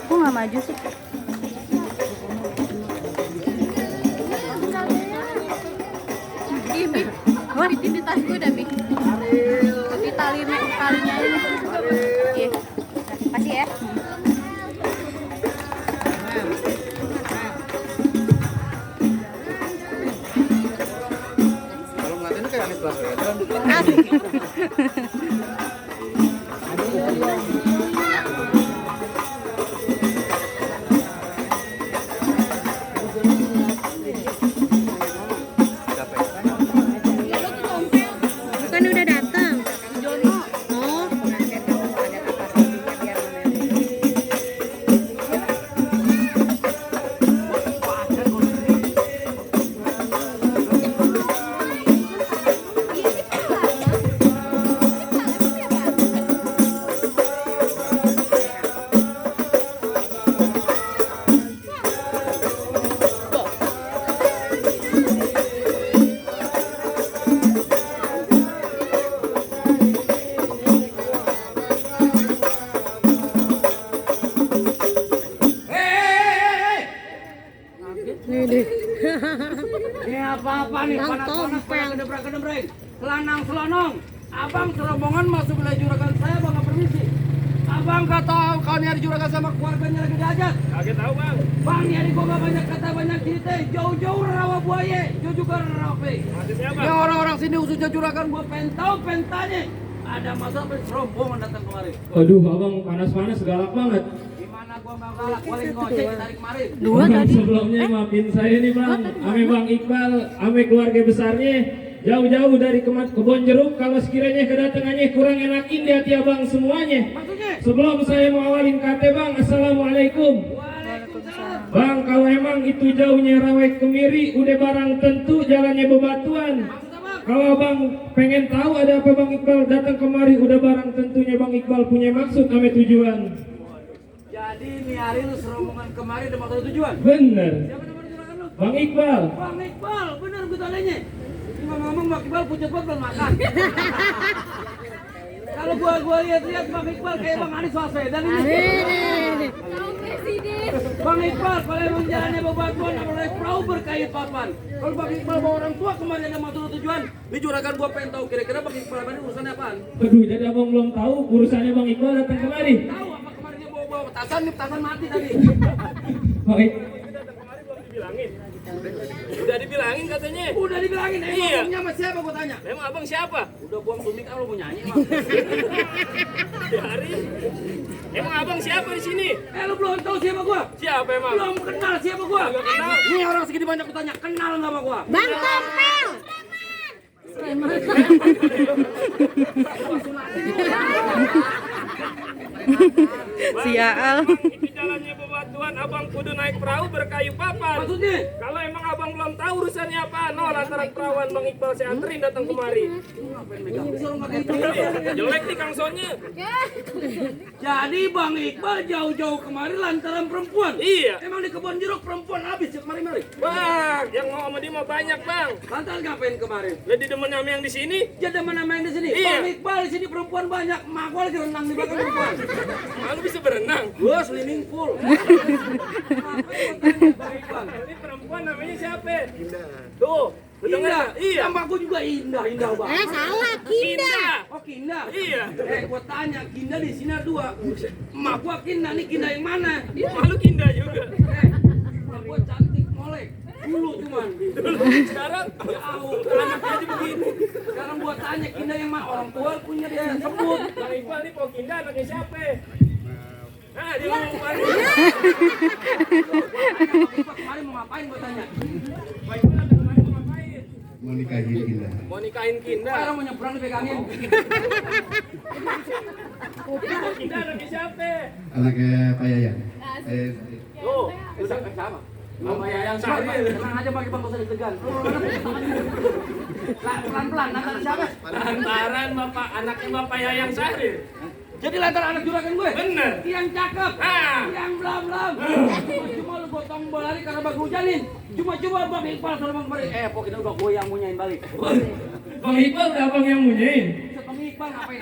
Kok nggak maju sih? Bi, wah di tas gue dah, Bi. Di talinya ini. Iya. Kasih ya. Kalau ngeliatinnya kayak Anies Baswedan. Bukan udah datang. Oh. Ini apa-apa nih, panas-panas pada kedebrak-kedebreng, selanang-selanong. Abang serombongan masuk wilayah juragan saya, bang, permisi. Abang gak tahu kalau nyari juragan sama keluarganya lagi diajak. Kaget tahu bang. Bang, nyari gua gak banyak kata, banyak cerita. Jauh-jauh rawa buaya, jauh juga rawa pe. Maksudnya Ya bang? orang-orang sini khususnya juragan gua pengen tahu pentanya. Ada masalah serombongan datang kemari. Aduh abang panas-panas galak banget. Gimana gua gak galak, paling ngojek tarik kemari. Dua tadi. Sebelumnya maafin saya nih bang. Ame bang Iqbal, ame keluarga besarnya. Jauh-jauh dari kebon jeruk, kalau sekiranya kedatangannya kurang enakin di hati abang semuanya. Maksudnya? Sebelum saya mau awalin kate bang, assalamualaikum. Waalaikumsalam. Bang, kalau emang itu jauhnya Rawek Kemiri, udah barang tentu jalannya bebatuan. Maksudnya bang? Kalau abang pengen tahu ada apa bang Iqbal datang kemari, udah barang tentunya bang Iqbal punya maksud ame tujuan. Jadi nih hari lu serombongan kemari ada maksud tujuan? Bener, Siapa nama juragan lu? bang Iqbal. Bang Iqbal, bener gue tanyanya. Ngomong-ngomong Bang Iqbal pucat banget belum makan. Kalau gua lihat Bang Iqbal kayak Bang Anies Baswedan ini. Bang Iqbal, kalau emang jalannya bebatuan, apalagi perahu berkayu papan. Kalau Bang Iqbal bawa orang tua kemari ada maksud tujuan, di juragan gua pengen tahu kira-kira Bang Iqbal ini urusannya apaan? Aduh, jadi abang belum tahu urusannya bang Iqbal datang kemari. Tahu apa kemarin dia bawa petasan, nih petasan mati tadi. Bang Iqbal. Udah dibilangin katanya. Udah dibilangin, emang Iya. ngomongnya sama siapa gua tanya? Emang abang siapa? Udah buang sumik, lu mau nyanyi Bang. Biarin. Emang abang siapa di sini? Lu belum tahu siapa gua? Siapa emang? Belum kenal siapa gua? Nggak kenal. Ini orang segini banyak kutanya, kenal nggak sama gua? Bang Tompel. Sial. Itu jalannya bebatuan, abang kudu naik perahu berkayu papan. Maksudnya? Kalau emang abang belum tahu urusannya apa, no lantaran perawan bang Iqbal saya anterin datang kemari. Jelek nih Kang Sonya. Jadi Bang Iqbal jauh-jauh kemari lantaran perempuan? Iya. Emang di kebun jeruk perempuan habis ya kemari-mari? Bang, yang mau sama dia mah banyak bang. Lantaran ngapain kemarin? Jadi demen sama yang di sini. Jadi mana main di sini? Iya. Bang Iqbal di sini perempuan banyak. Mak gua lagi renang di belakang perempuan. Malu bisa berenang. Gua swimming pool. Ngapain gua tanya Bang Iqbal? Ini perempuan namanya siapa? Tuh, lu denger Indah. nggak? Iya. Nama gua juga indah banget. Salah, Kinda. Oh Kinda? Iya. Gua tanya, Kinda di sini ada dua. Emak gua Kinda, nih Kinda yang mana? Malu Kinda juga. Emak gua cantik, molek. Dulu cuman. Sekarang Jauh, anaknya aja begini. Sekarang gua tanya, Kinda yang mana? Orang tua punya dia sebut. Bang Iqbal nih Pok Kinda anaknya siapa? Nah, dia ngomong kemarin. Kemarin mau ngapain gua tanya? Bang Iqbal datang kemarin mau ngapain? Mau nikahin Kinda. Mau nikahin Kinda. Orang mau nyebrang dipegangin. Pok Kinda anaknya siapa? Anaknya Pak Yayan. Tuh, Udah sama. Mama Yayang Sahri, tenang aja pakai bangku sedih tegan. Pelan-pelan, lantaran siapa? lantaran bapak anaknya Bapak Yayang Sahri. Jadi lantaran anak juragan gue? Bener. Yang cakep, Ah. yang belam-belam. Cuma lu gotong bolari karena bagus hujanin. Cuma Bang Iqbal sama kemarin. Pokoknya udah goyang munyain balik. Bang Iqbal udah abang yang punyain. Bang Iqbal ngapain?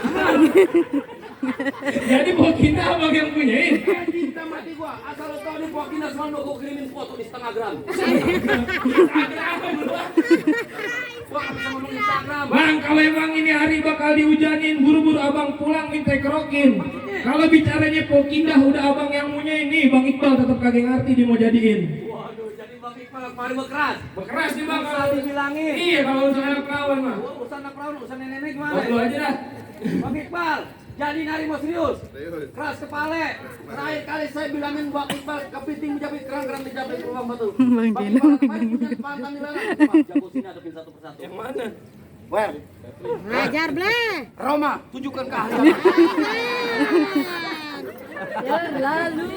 Jadi Pokinda abang yang punyain. Cinta mati gua. Asal lo tau nih Pokinda selalu gua kirimin foto di setengah gram. Gua nggak bisa ngomong Instagram. Bang, kalau emang ini hari bakal dihujanin, buru-buru abang pulang minta kerokin. Kalau bicaranya Pokinda udah abang yang punyain nih, Bang Iqbal tetap kagak ngerti dia mau jadiin. Waduh, jadi Bang Iqbal kemarin bekeras. Bekeras nih bang Kalau dibilangin. Iya kalau urusan anak perawan mah. Urusan anak perawan, urusan nenek gimana? Waktu aja dah. Bang Iqbal, jadi nari mau serius. Keras kepala. Terakhir kali saya bilangin Bang Iqbal kepiting menjapit kerang dijapit ke Bang Batu. Bang Iqbal kemarin punya kesempatan di mana? Jago sini hadapin satu persatu. Yang mana? Wer, Belajar, bleh. Roma, tunjukkan keahlian. Ya lalu.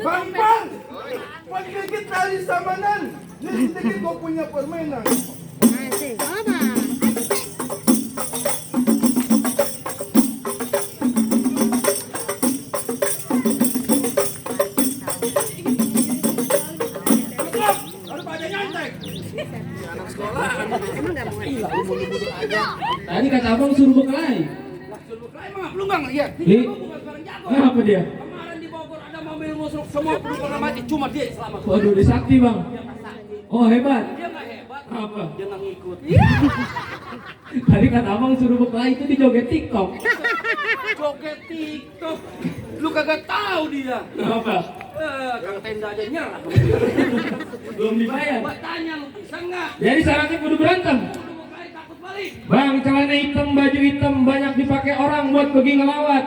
Bang, pagkikit tali samanan. Sedikit ko punya permainan. Asik. Coba. Harus pada nyantek. Tadi kata abang suruh bekelai. Emang lu nggak ngeliat? Ih. Gua bukan sekarang jago. Apa dia? Kemarin di Bogor ada mobil musuh semua penumpang mati, cuma dia yang selamat. Waduh, disakti bang. Oh hebat. Dia nggak hebat. Apa? Dia nggak ngikut. Tadi kata abang suruh bekelai itu dijoget TikTok. Joget TikTok. Lu kagak tahu dia. Apa? Kang Tenda aja nyerah. Belum dibayar. Gua tanya lu bisa nggak? Jadi syaratnya kudu berantem. Lu mau kali takut balik. Bang, celana hitam, baju hitam banyak dipakai orang buat pergi ngelawat.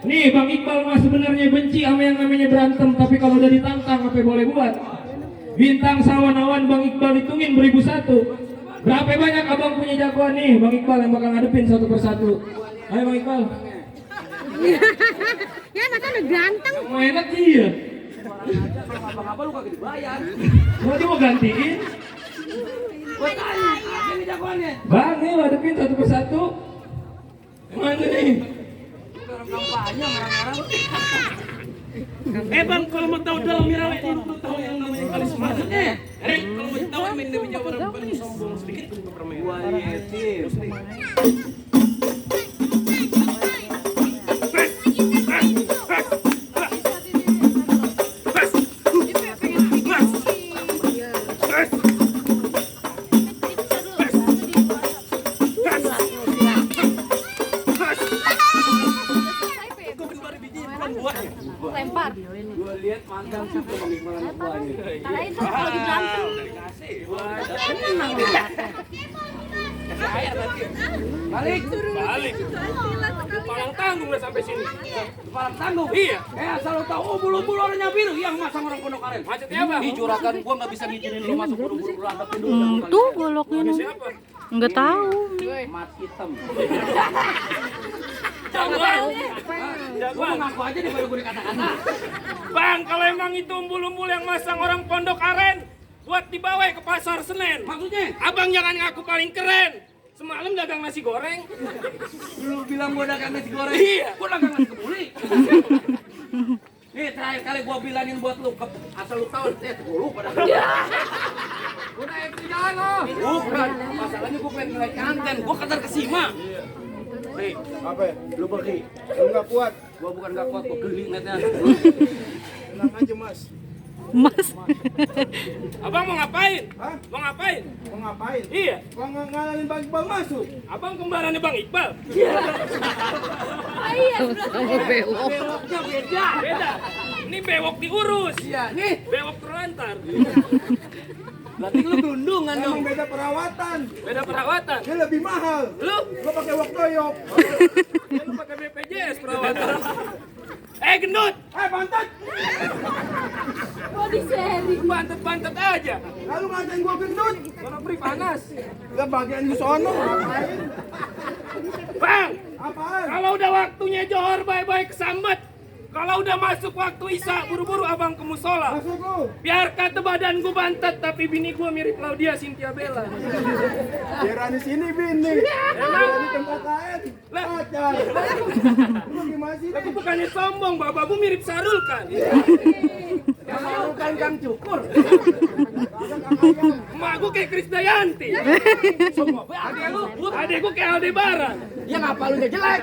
Nih, Bang Iqbal mah sebenarnya benci sama yang namanya berantem, tapi kalau udah ditantang apa boleh buat? Bintang sawan-awan Bang Iqbal hitungin beribu satu. Berapa banyak abang punya jagoan nih, Bang Iqbal yang bakal ngadepin satu persatu. Ayo Bang Iqbal. Ya, masa udah ganteng. Mau enak iya. Abang-abang lu kagak dibayar. Mau dia mau gantiin? Gua tanya, ini jagoannya. Bang, nih hadepin satu persatu. Mana nih? Orang kampanye orang-orang. Bang, kalau mau tahu dalam Mirawe ini perlu tahu yang namanya karisma. Kalau mau tahu main demi Jawa orang paling sombong sedikit untuk permainan. Gua yetim. Lempar. Gua lihat mantan sih pemikmalan buahnya. Kalahin tuh kalau di berantem. Balik. Balik. Palang tanggung udah sampai sini. Kepala tanggung. Iya. Asal lu tahu bulu-bulu orangnya biru yang masang orang Pondok Aren. Macetnya apa? Di juragan gua nggak bisa ngizinin lu masuk bulu-bulu hadapin dulu. Tuh goloknya. Siapa? Enggak tahu. Mat hitam. Jagoan. Gua Jagoan. ngaku aja deh baru gue dikata-kata. Bang, kalau emang itu umbul-umbul yang masang orang Pondok Aren, buat dibawa ke pasar Senen. Maksudnya? Abang jangan ngaku paling keren. Semalam dagang nasi goreng. Lu bilang gua dagang nasi goreng. Iya. Gua dagang nasi kebuli. Nih terakhir kali gua bilangin buat lu asal lu tahu gua lupa dah. Gua naik di jalan lo. Bukan. Masalahnya gua pengen nilai kanten. Gua ketar ke Sima. Nih, Apa? Lu pergi. Lu nggak kuat. gua bukan gak kuat, gua geli ngeliatnya. Tenang aja mas. Mas. Abang mau ngapain? Hah? Mau ngapain? Mau ngapain? Iya. Mau ngalangin Bang Iqbal masuk. Abang kembarannya Bang Iqbal. Beloknya beda. Beda. Ini bewok diurus. Iya, nih. Bewok terlantar. Berarti lu gelundungan dong. Emang beda perawatan. Beda perawatan. Dia lebih mahal. Lu? Gua pakai wok toyok. Lu pakai BPJS perawatan. Gendut. Bantet. Body sharing. Bantet-bantet aja. Lalu ngatain gua gendut. Kalau beri panas. Gak bagian di sono. Ngapain? Bang, Apaan? kalau udah waktunya johor bye-bye kesambet. Kalau udah masuk waktu isya, buru-buru abang ke musola. Masuk lu. Biar kata badan gua bantet, tapi bini gua mirip Claudia Cynthia Bella. Daerah di sini bini. Daerah di tempat lain. Lah. Pacar. Lu gimana sih? Aku bukannya sombong, bapak gua mirip Sarul kan. Yang mau kan Kang Cukur. Emak gue kayak Krisdayanti. Semua adek lu. Adek gue kayak Aldebaran. Ya ngapa lu jelek?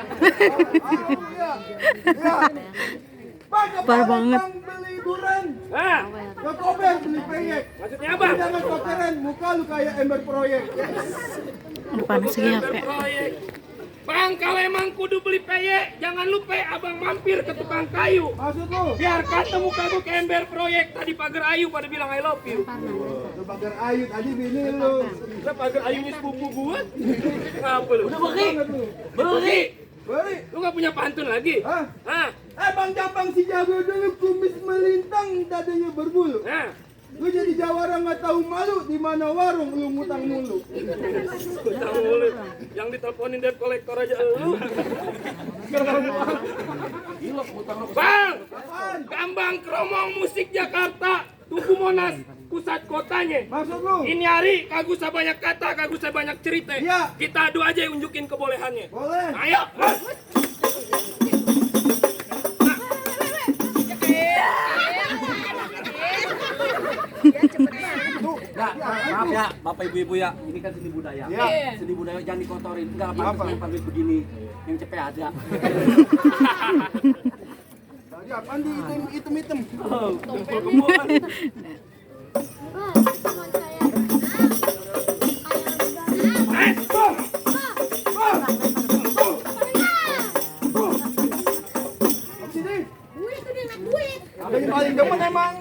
Parah banget. Beli durian. Hah? Ke Kober beli peyek. Maksudnya apa? Jangan pacaran, muka lu kayak ember proyek. Aduh panas lagi HP. Proyek. Bang, kalau emang kudu beli peyek, jangan lupa abang mampir ke tukang kayu. Maksud lu? Biar kata muka gue ke ember proyek. Tadi pagar ayu pada bilang I love you. Lu pagar ayu tadi bini lu. Udah pagar ayunya sepupu gue. Ngapa lu? Udah beli. Beli. Beli. Lu gak punya pantun lagi? Hah? Hah? Bang Jambang si jago dulu kumis melintang dadanya berbulu. Nah. Lu jadi jawara nggak tahu malu di mana warung lu ngutang mulu. Utang mulu. Yang diteleponin debt kolektor aja lu. Bang, Gambang Kromong Musik Jakarta, Tugu Monas, pusat kotanya. Maksud lu? Ini hari kagak usah banyak kata, kagak usah banyak cerita. Iya. Kita adu aja unjukin kebolehannya. Boleh. Ayo. Maaf ya, Bapak Ibu-ibu ya. Ini kan seni budaya. Iya. Seni budaya jangan dikotorin. Enggak apa-apa pamit begini. Yang cepet ada. Tadi apaan di item-item? Sini. Apa yang paling demen emang?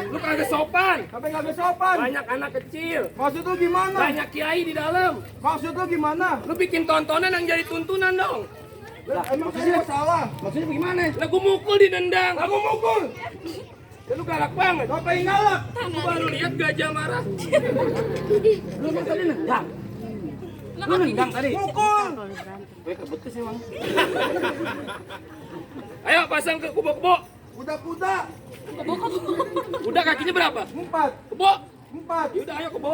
Lu kagak sopan. Apa yang kagak sopan? Banyak anak kecil. Maksud lu gimana? Banyak kiai di dalam. Maksud lu gimana? Lu bikin tontonan yang jadi tuntunan dong. Lah, emang saya salah. Maksudnya bagaimana? Lah gua mukul didendang. Aku mukul. Ya, lu galak banget. Apa yang galak? Lu baru lihat gajah marah. Lu kan tadi nendang. Lu nendang tadi. Mukul. Gue kebetus emang. Ayo pasang ke kubo-kubo. Kuda-kuda. Udah kakinya berapa? 4. Kebo. 4. Yaudah ayo kebo.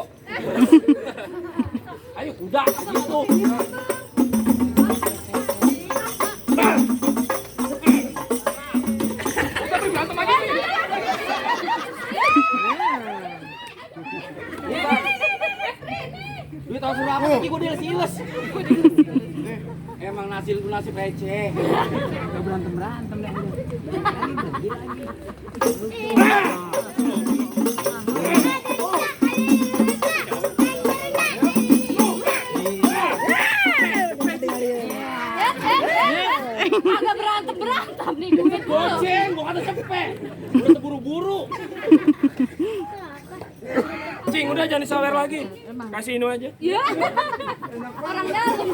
Ayo kuda gitu. Kita berantem aja. Duit tahu suruh apa lagi gue siles. Emang nasib receh. Gak berantem deh. Agak berantem nih duit dulu. Goceng, gua kata cepet. Udah buru-buru. Cing, udah jangan disawer lagi. Kasih ini aja. Ya. Orang dalam.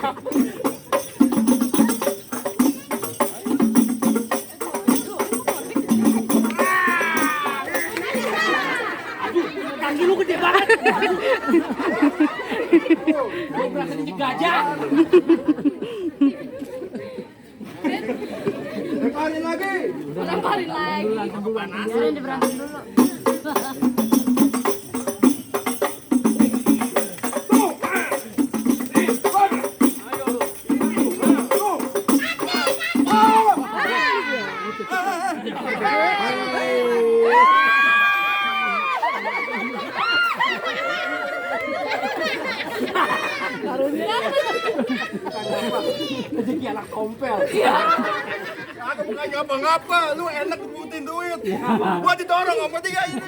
Kaki lu gede banget. Gua berasa di gajah. Lemparin lagi. Lemparin lagi. Kepanasan. Diberantem dulu. Rezeki anak kompel. Aku bukan ngapa-ngapa, lu enak ngebutin duit. Gua didorong sama dia ini.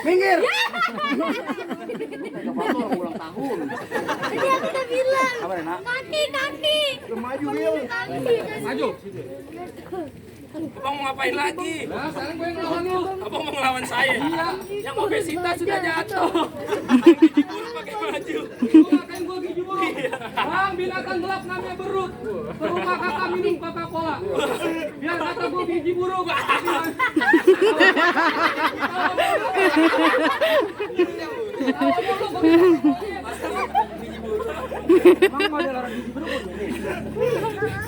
Minggir. Ulang tahun. Tadi aku udah bilang. Apa Rena? Kaki. Lu maju, Wil. Maju. Abang mau ngapain lagi? Nah, sekarang gue ngelawan lu. Abang mau ngelawan saya? Iya. Yang obesitas sudah jatuh. Yang diburu pakai baju. Lu ngatain gue gigi buruk. Bang, binatang gelap namanya berut. Terluka kata minum Coca-Cola. Biar kata gue gigi buruk.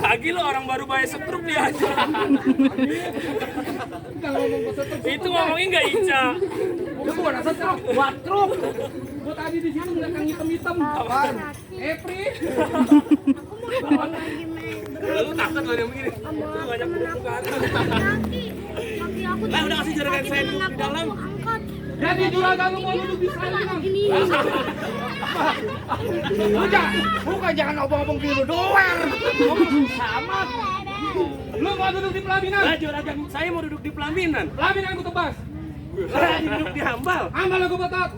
Lagi lo orang baru bayar setruk dia aja. Itu ngomongin nggak Ica. Lu bukan asal truk, buat truk. Gue tadi di situ ngeliat yang hitam-hitam. Apaan? Epri. Lalu takut loh yang begini. Lu banyak bukaan. Lah udah kasih jarakan saya dulu di dalam. Jadi juragan lu mau duduk di salinan. Bukan jangan obong-obong biru doang. Ngomong sama. Lu mau duduk di pelaminan? Lah juragan saya mau duduk di pelaminan. Pelaminan aku tebas. Lah duduk di hambal. Ambal aku botak.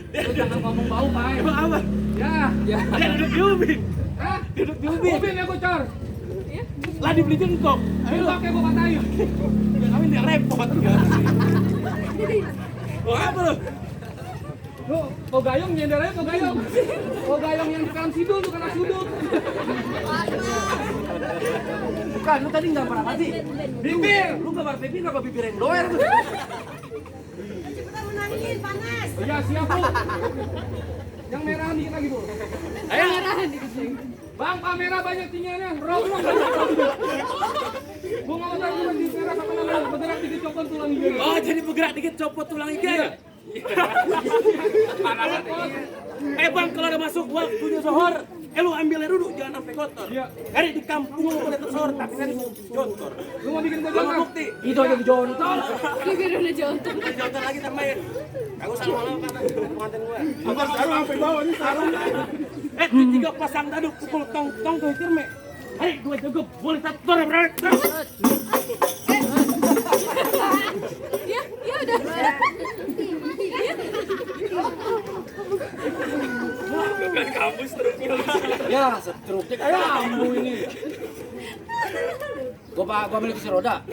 Lu jangan ngomong bau, Pak. Emang apa? Ya. Dia duduk di ubin. Hah? Duduk di ubin. Ubin ya bocor. Lah dibeli jengkok. Ayo pakai gua katain. Kami dia repot. Oh apa lu? Lu kau gayung nyender aja kau gayung. Kau gayung yang di dalam sidul tuh kena sudut. Bukan, lu tadi nggak pernah mati. Bibir. Lu gambar bibir apa bibir yang doer tuh? Oh, ya siap Bu. Yang merah dikit lagi Bu. Ayo. Bang, kamera banyak tingginya. Rob. Gua nggak mau tahu di merah apa namanya. Bergerak dikit copot tulang iga. Oh jadi bergerak dikit copot tulang iga ya? Bang kalau udah masuk waktunya zohor, lu ambil air duduk jangan sampai kotor. Iya. Hari di kampung lu boleh zohor tapi kan jontor. Lu mau bikin gua Kalau jontor? bukti Itu aja jontor. jontor lagi tambahin. Aku sama lo kata pengantin gua. Apa sarung sampai bawah nih sarung. Di 3 pasang daduk pukul tong tuh tirme. Hari 2 jago boleh satu tor berarti. Ya udah. Bukan kampus struknya. Ya, struknya kayak kamu ini. Gua beli kursi roda.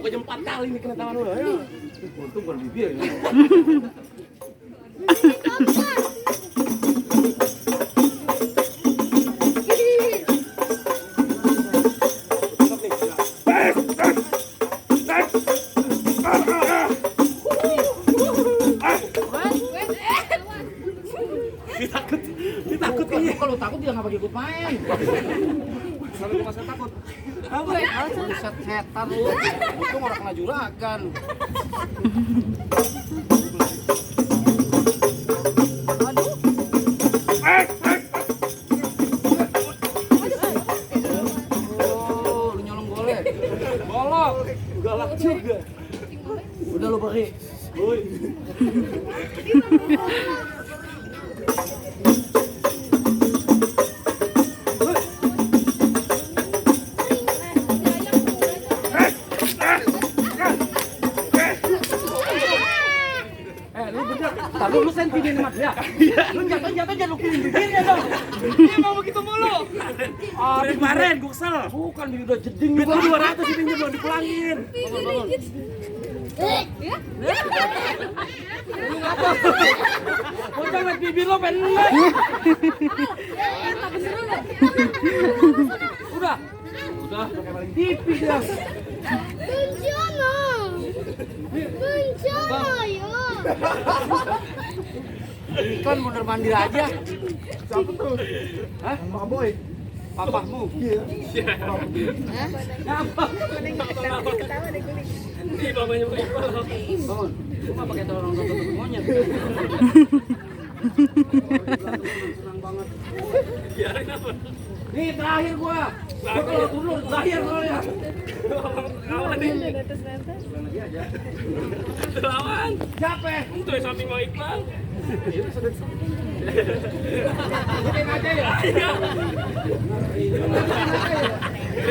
Gua jam 4 kali nih kena tangan lu. Ayo. Untung berbibir ya. Ditakut kayaknya. Kalau takut dia nggak bagi ikut main. Kalau gua masih takut. Apa? Setan lu. Untung orang kena juragan. Oh, lu nyolong golek. Golok. Galak juga. Udah lu pergi. Woi. Lu bener. Tapi lu sentimen mat ya. Lu jatuh jangan lupain bibirnya dong. Dia mau begitu mulu. Dari kemarin gua kesel. Bukan bibir udah jeding Duit gua. gua 200 ini belum dipulangin. Bocah liat bibir lo pendek. Udah. Udah kayak paling tipis ya. Iklan mondar mandir aja. Siapa tuh? Hah? Pak Boy. Papamu. Iya. Ngapa? Ini bapaknya Pak Iqbal. Bangun. Gua nggak pakai orang tutup monyet. Senang banget. Biarin apa? Nih terakhir gua kalau turun terakhir soalnya. Kawan nih. Lawan. Capek. Untuk samping Pak Iqbal. Bikin aja ya.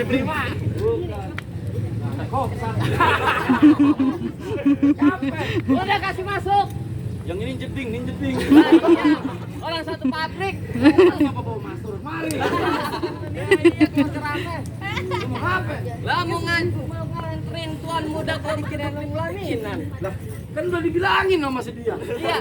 Terima. Bukan. Koksan. Capek. Udah kasih masuk. Yang ini jeding. Orang satu pabrik. Kenapa bawa mastur? Mari. Lu mau apa? Lah mau nganterin tuan muda kok dikira pelaminan. Lah, Kan udah dibilangin sama si dia. Iya.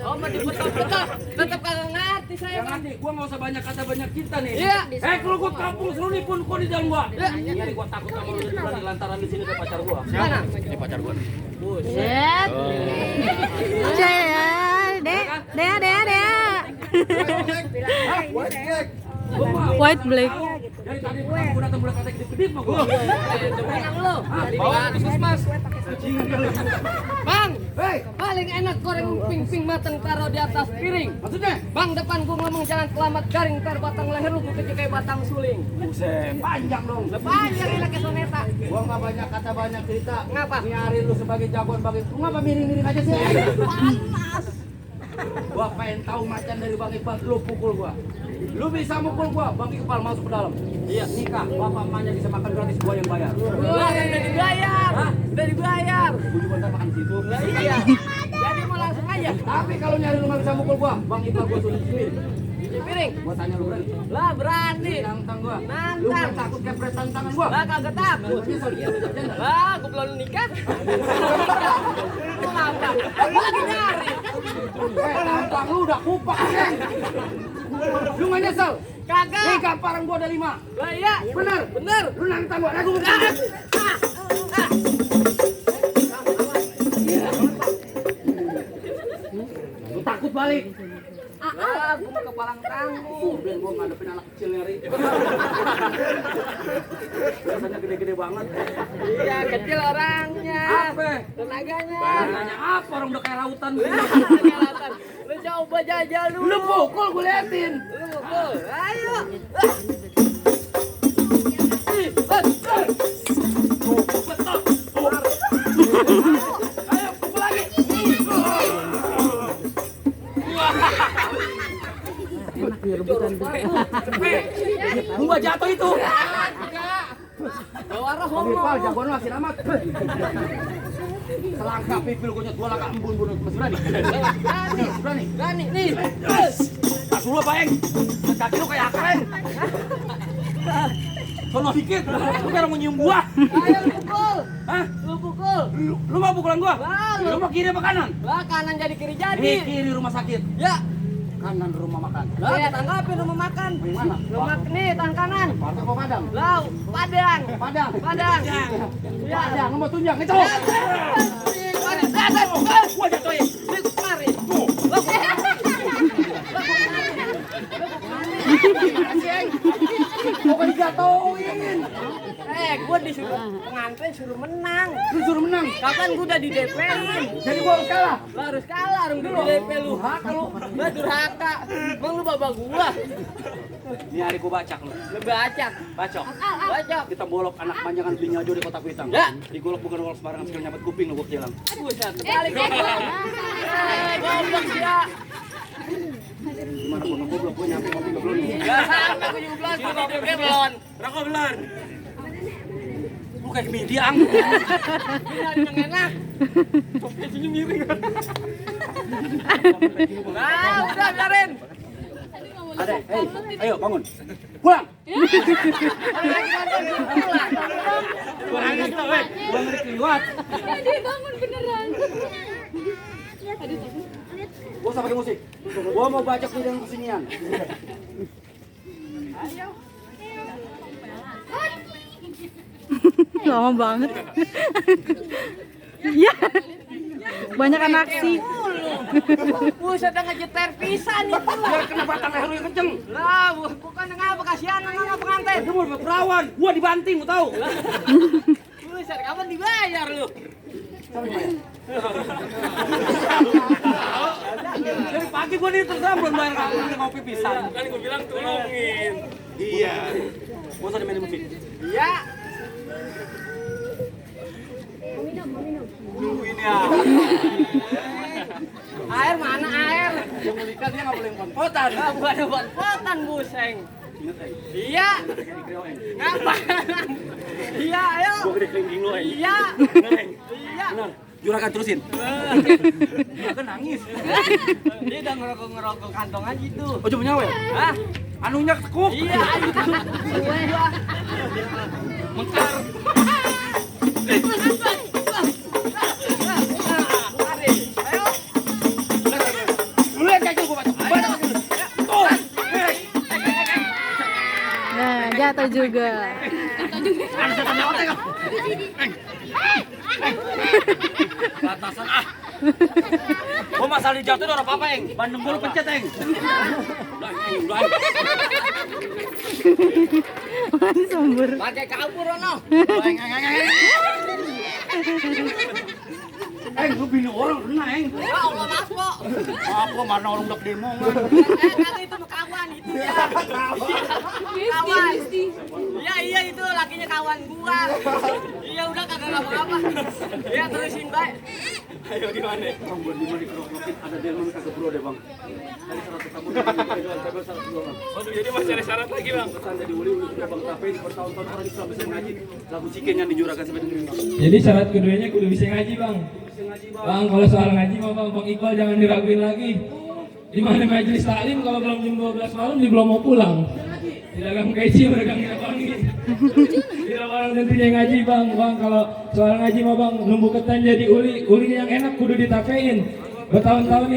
Oh, mau dibetot-betot. Tetap kagak ngerti saya, Ya Bang. nanti gua nggak usah banyak kata banyak cinta nih. Iya. Kalau gua kampung seru nih pun gua di dalam gua. Jadi gua takut sama lu berani lantaran di sini ada pacar gua. Mana? Ini pacar gua nih. Set. Dea. White black. Dari tadi gua datang bulan kata gede-gede mah gua. Menang lu. Bawa puskesmas. Bang, paling enak goreng ping-ping mateng taruh di atas piring. Maksudnya? Bang, depan gua ngomong jangan selamat garing ntar batang leher lu gua kecil kayak batang suling. Buset, panjang dong. Panjang enak kayak soneta. Gua nggak banyak kata banyak cerita. Ngapa? Nyariin lu sebagai jagoan bagi. Lu ngapa miring-miring aja sih? Panas. Gua pengen tahu macan dari Bang Iqbal, lu pukul gua. Lu bisa mukul gua, Bang Iqbal masuk ke dalam. Iya, nikah, bapak emaknya bisa makan gratis, gua yang bayar. Gua udah dibayar. Udah dibayar. Gua juga ntar makan di situ. Iya. Jadi mau langsung aja. Tapi kalau nyari lu nggak bisa mukul gua, Bang Iqbal gua suruh sendiri. Cuci piring. Gua tanya lu berani. Lah berani. Nantang gua. Nantang. Lu nggak takut kepres tantangan gua? Lah kagak takut. Lu nyesel dia bercanda. Lah, gua belum nikah. Lu ngapa? Gua lagi nyari. Nantang lu udah kupak ya. Lu nggak nyesel? Kagak. Nih gamparan gua ada 5. Lah iya. Bener? Bener. Lu nantang gua, aku bukan. Lu takut balik? Lah, gua mau ke palang tangguh. Ben gua ngadepin anak kecil nyari. Biasanya gede-gede banget. Iya, kecil orangnya. Apa? Tenaganya. Nanya apa orang udah kayak lautan begini. Kelihatan. Lu coba jajal dulu. Lu pukul gua liatin. Lu mukul. Ayo. Ayo pukul lagi. Gua jatuh itu. Bawa roh Bang ngomong. Iqbal jagoan lu asin amat. Selangkah pipil gua nyet 2 langkah embun bunuh masih berani. Berani. Berani nih. Tas lu apa, Eng? Kaki lu kayak keren. Sono dikit. Lu kayak mau nyium gua. Ayo lu pukul. Hah? Lu pukul. Lu mau pukulan gua? Lah, Lu mau kiri apa kanan? Lah kanan jadi kiri jadi. Ini kiri rumah sakit, Ya. kanan rumah makan. Lah, tanggapin rumah makan. Yang mana? Rumah nih tangan kanan. Warteg apa Padang? Lah, Padang. Padang. Padang. Ya. Padang, lu mau tunjang, itu. Gua jatuhin. Mari. Kok digatoin? Gua disuruh pengantin suruh menang. Lu suruh menang. Kapan gua udah di DP-in? Jadi gua harus kalah. Lu harus kalah, orang di DP lu. Durhaka lu. Lah durhaka. Emang lu babak gua. Ini hari gua bacak lu. Lu bacak. Bacok. Bacak. Kita bolok anak panjangan belinya aja di kota Kuitang. Ya. Digolok bukan golok sembarangan sekali nyabet kuping lu gua kilang. Buset, balik gua. Goblok ya. Gimana gua goblok gua nyampe ngopi belum nih. Enggak sama gua juga belum, sama gua belum. Rokok belar. Lu kayak mediang. Ini yang enak. Topinya miring. Nah, udah biarin. Ada, ayo bangun. Pulang. Pulang itu, weh. Gua ngeri keliwat. Bangun beneran. Gua usah pakai musik. Gua mau bacok di dalam kesinian. Lama banget. Iya. Banyak aksi. Buset, udah ngejeter pisan itu. Biar kena batang leher lu yang kenceng. Lah, bukan ngapa kasihan sama pengantin. Itu mau perawan. Gua dibanting, lu tahu. Buset, kapan dibayar lu? Dari pagi gua nih terus belum bayar ngopi pisan. Kan gua bilang tolongin. Iya. Gua usah dimainin musik. Iya. Nungguin ya. Air mana air? Yang menikah dia nggak boleh konpotan. Enggak bukan ada buat-buatan buseng. Ingat, Eng. Iya. Kayak di Kreo, Eng. Ngapa? Iya, ayo. Gua gede kelingking lu, Eng. Iya. Bener, Eng. Iya. Bener. Juragan terusin. Dia kan nangis. Dia udah ngerokok kantong aja itu. Oh, cuma nyawa ya? Hah? Anunya tekuk. Iya, ayo. Mekar. Jatuh juga. Batasan ah. Oh masalah jatuh udah apa-apa, Eng. Bandung dulu pencet, Eng. Udah. Mana sumber. Pakai kabur ono. Lu bini orang kena, Eng. Ya Allah, maaf kok. Apa mana orang udah demo, man. Kata itu kawan itu ya. Kawan. Iya itu lakinya kawan gua. Iya udah kagak apa-apa. Ya terusin baik. Ayo gimana? Bang, buat di mana dikerok-kerokin ada delman kagak bro deh, Bang. Tadi 100 kamu tebel 100 Bang. Oh, jadi masih ada syarat lagi, Bang. Pesan dari Uli udah Bang Tape di bertahun-tahun orang Islam bisa ngaji. Lagu ciken yang dijuragan sampai dengan Bang. Jadi syarat keduanya kudu bisa ngaji, Bang. Bisa ngaji, Bang. Bang, kalau soal ngaji mah Bang Iqbal jangan diraguin lagi. Di mana majelis taklim kalau belum jam 12 malam dia belum mau pulang. Tidak gang gaji, bergangnya pagi. Tidak orang tentunya ngaji, Bang. Bang, kalau soal ngaji mah Bang, nunggu ketan jadi ulinya yang enak kudu ditapein. Bertahun-tahun